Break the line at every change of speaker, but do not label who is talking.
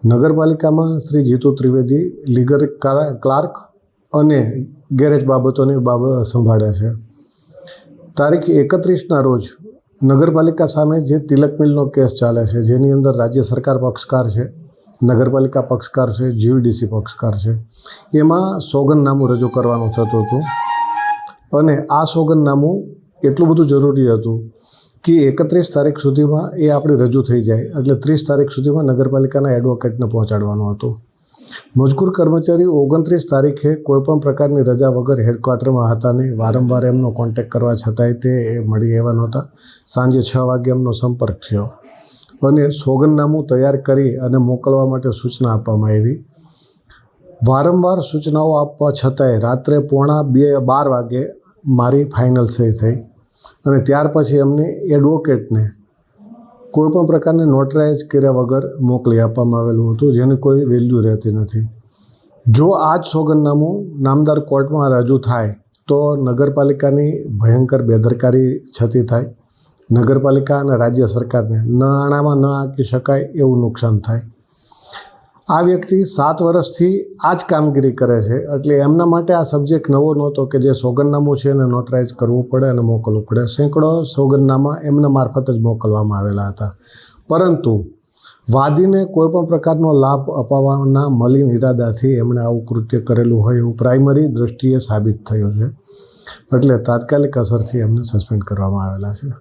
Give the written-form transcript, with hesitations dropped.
નગરપાલિકામાં Shri Jitu Trivedi legal clerk અને garage બાબતોની બાબત સંભાળે છે. તારીખ 31ના રોજ નગરપાલિકા સામે જે તિલક મિલનો કેસ ચાલે છે, જેની અંદર રાજ્ય સરકાર પક્ષકાર છે, નગરપાલિકા પક્ષકાર છે, જીવીડીસી પક્ષકાર છે, એમાં સોગંદનામું રજૂ કરવાનું થતું હતું. અને આ સોગંદનામું એટલું બધું જરૂરી હતું કે 31 તારીખ સુધીમાં એ આપણી રજૂ થઈ જાય, એટલે 30 તારીખ સુધીમાં નગરપાલિકાના એડવોકેટને પહોંચાડવાનું હતું. મજકૂર કર્મચારી 29 તારીખે કોઈપણ પ્રકારની રજા વગર હેડક્વાર્ટરમાં હતા નહીં. વારંવાર એમનો કોન્ટેક્ટ કરવા છતાંય તે મળી આવ્યા નહોતા. સાંજે 6 વાગે એમનો સંપર્ક થયો અને સોગંદનામું તૈયાર કરી અને મોકલવા માટે સૂચના આપવામાં આવી. વારંવાર સૂચનાઓ આપવા છતાંય રાત્રે 11:15 વાગે મારી ફાઇનલ સહી થઈ અને ત્યાર પછી એમને એડવોકેટને કોઈપણ પ્રકારની નોટરાઇઝ કર્યા વગર મોકલી આપવામાં આવેલું હતું, જેની કોઈ વેલ્યુ રહેતી નથી. જો આ જ સોગંદનામું નામદાર કોર્ટમાં રજૂ થાય તો નગરપાલિકાની ભયંકર બેદરકારી છતી થાય. નગરપાલિકા અને રાજ્ય સરકારને ન આણામાં ન આંકી શકાય એવું નુકસાન થાય. આ વ્યક્તિ 7 વર્ષથી આ જ કામગીરી કરે છે, એટલે એમના માટે આ સબ્જેક્ટ નવો નહોતો કે જે સોગંદનામું છે એને નોટરાઇઝ કરવું પડે અને મોકલવું પડે. સેંકડો સોગંદનામા એમના મારફત જ મોકલવામાં આવેલા હતા. પરંતુ વાદીને કોઈપણ પ્રકારનો લાભ અપાવવાના મલિન ઇરાદાથી એમણે આવું કૃત્ય કરેલું હોય એવું પ્રાઇમરી દૃષ્ટિએ સાબિત થયું છે. એટલે તાત્કાલિક અસરથી એમને સસ્પેન્ડ કરવામાં આવેલા છે.